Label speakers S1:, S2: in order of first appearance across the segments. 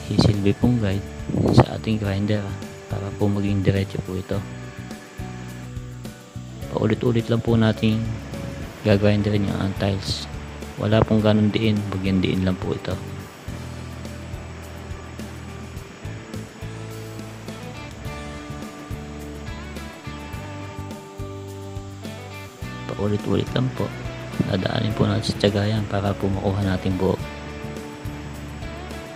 S1: magsisilbi pong guide sa ating grinder para po maging diretso po ito. Paulit-ulit lang po natin gagrinderin yung tiles. Wala pong ganun diin, bagyan diin lang po ito. Paulit-ulit lang po, dadaanin po natin sa tiyagayan para po makuha natin buo.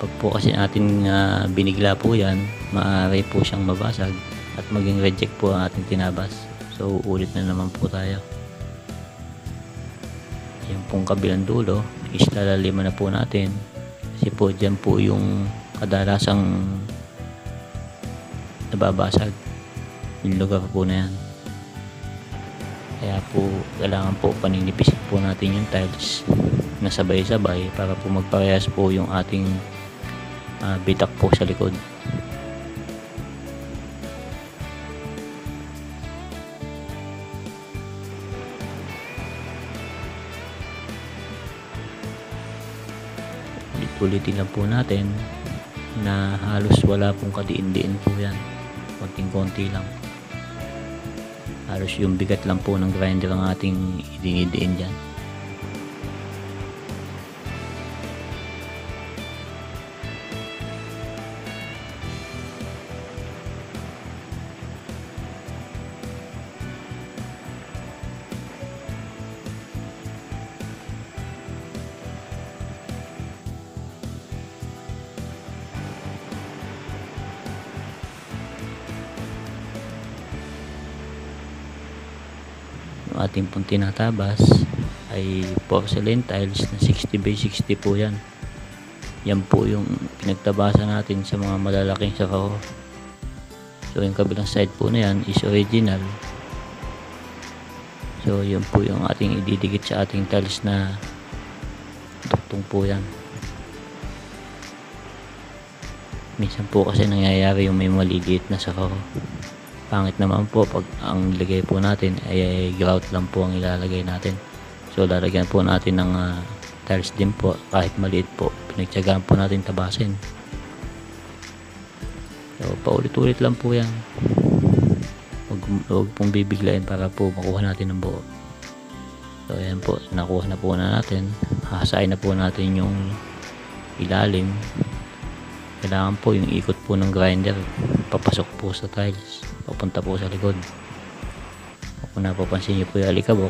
S1: Pag po kasi natin binigla po yan, maaari po siyang mabasag at maging reject po ang ating tinabas. So ulit na naman po tayo. Yung pong kabilang dulo is lalaliman na po natin kasi po dyan po yung kadalasang nababasag yung lugar po na yan. Kaya po kailangan po paninipisin po natin yung tiles na sabay-sabay para po magparehas po yung ating bitak po sa likod. Ulitin lang po natin na halos wala pong kadiin-diin po yan, konting-konti lang. Halos yung bigat lang po ng grinder ang ating idinidiin dyan. Yung ating pong tinatabas ay porcelain tiles na 60 by 60 po yan. Yan po yung pinagtabasan natin sa mga malalaking sakaro. So yung kabilang side po na yan is original. So yun po yung ating ididikit sa ating tiles na duktong po yan. Minsan po kasi nangyayari yung may maliliit na sakaro. Pangit naman po pag ang lagay po natin ay grout lang po ang ilalagay natin. So lalagyan po natin ng tiles din po kahit maliit po. Pinagtiyagaan po natin tabasin. So paulit-ulit lang po yan. Huwag pong bibiglain para po makuha natin ng buo. So ayan po, nakuha na po natin. Hahasain na po natin yung ilalim. Kailangan po yung ikot po ng grinder papasok po sa tiles, papunta po sa likod. Kung napapansin nyo po yung alikabok,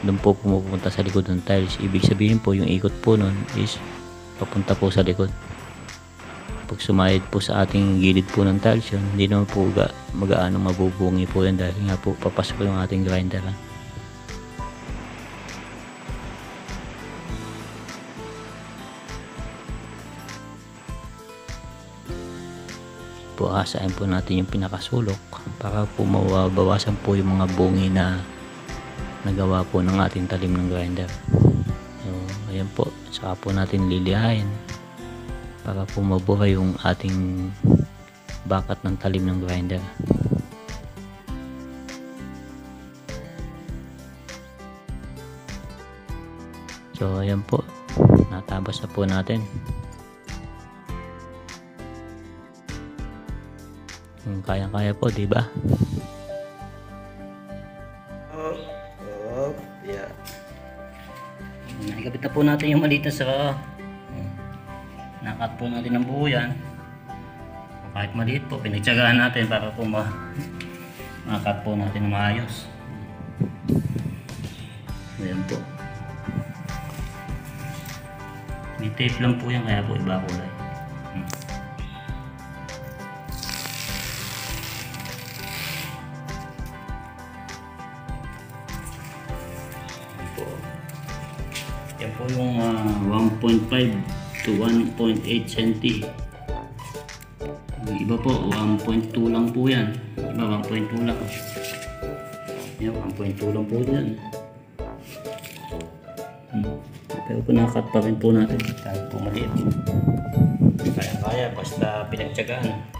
S1: doon po pumupunta sa likod ng tiles. Ibig sabihin po yung ikot po nun is papunta po sa likod. Pag sumayad po sa ating gilid po ng tiles yun, hindi naman po mag-aano mabubungi po yan dahil nga po papasok yung ating grinder. Po asahin po natin yung pinakasulok para po mabawasan po yung mga bungi na nagawa po ng ating talim ng grinder. So ayan po, saka po natin lilihain para po mabura yung ating bakat ng talim ng grinder. So ayan po, natabas na po natin. Kayang-kaya po, di ba?
S2: Yeah. Nakikabit na po natin yung malita sa nakat po natin ng buo yan. Kahit maliit po, pinagtsagaan natin para po makakat po natin ng maayos. Ayan po. May tape lang po yan, kaya po iba kulay. Yan po yung 1.5 to 1.8 cm. Yung iba po 1.2 lang po yan. Iba 1.2 lang. Yan 1.2 lang po yan. Pero po nakakat pa rin po natin kahit po maliit. Kaya basta pinagtyagaan.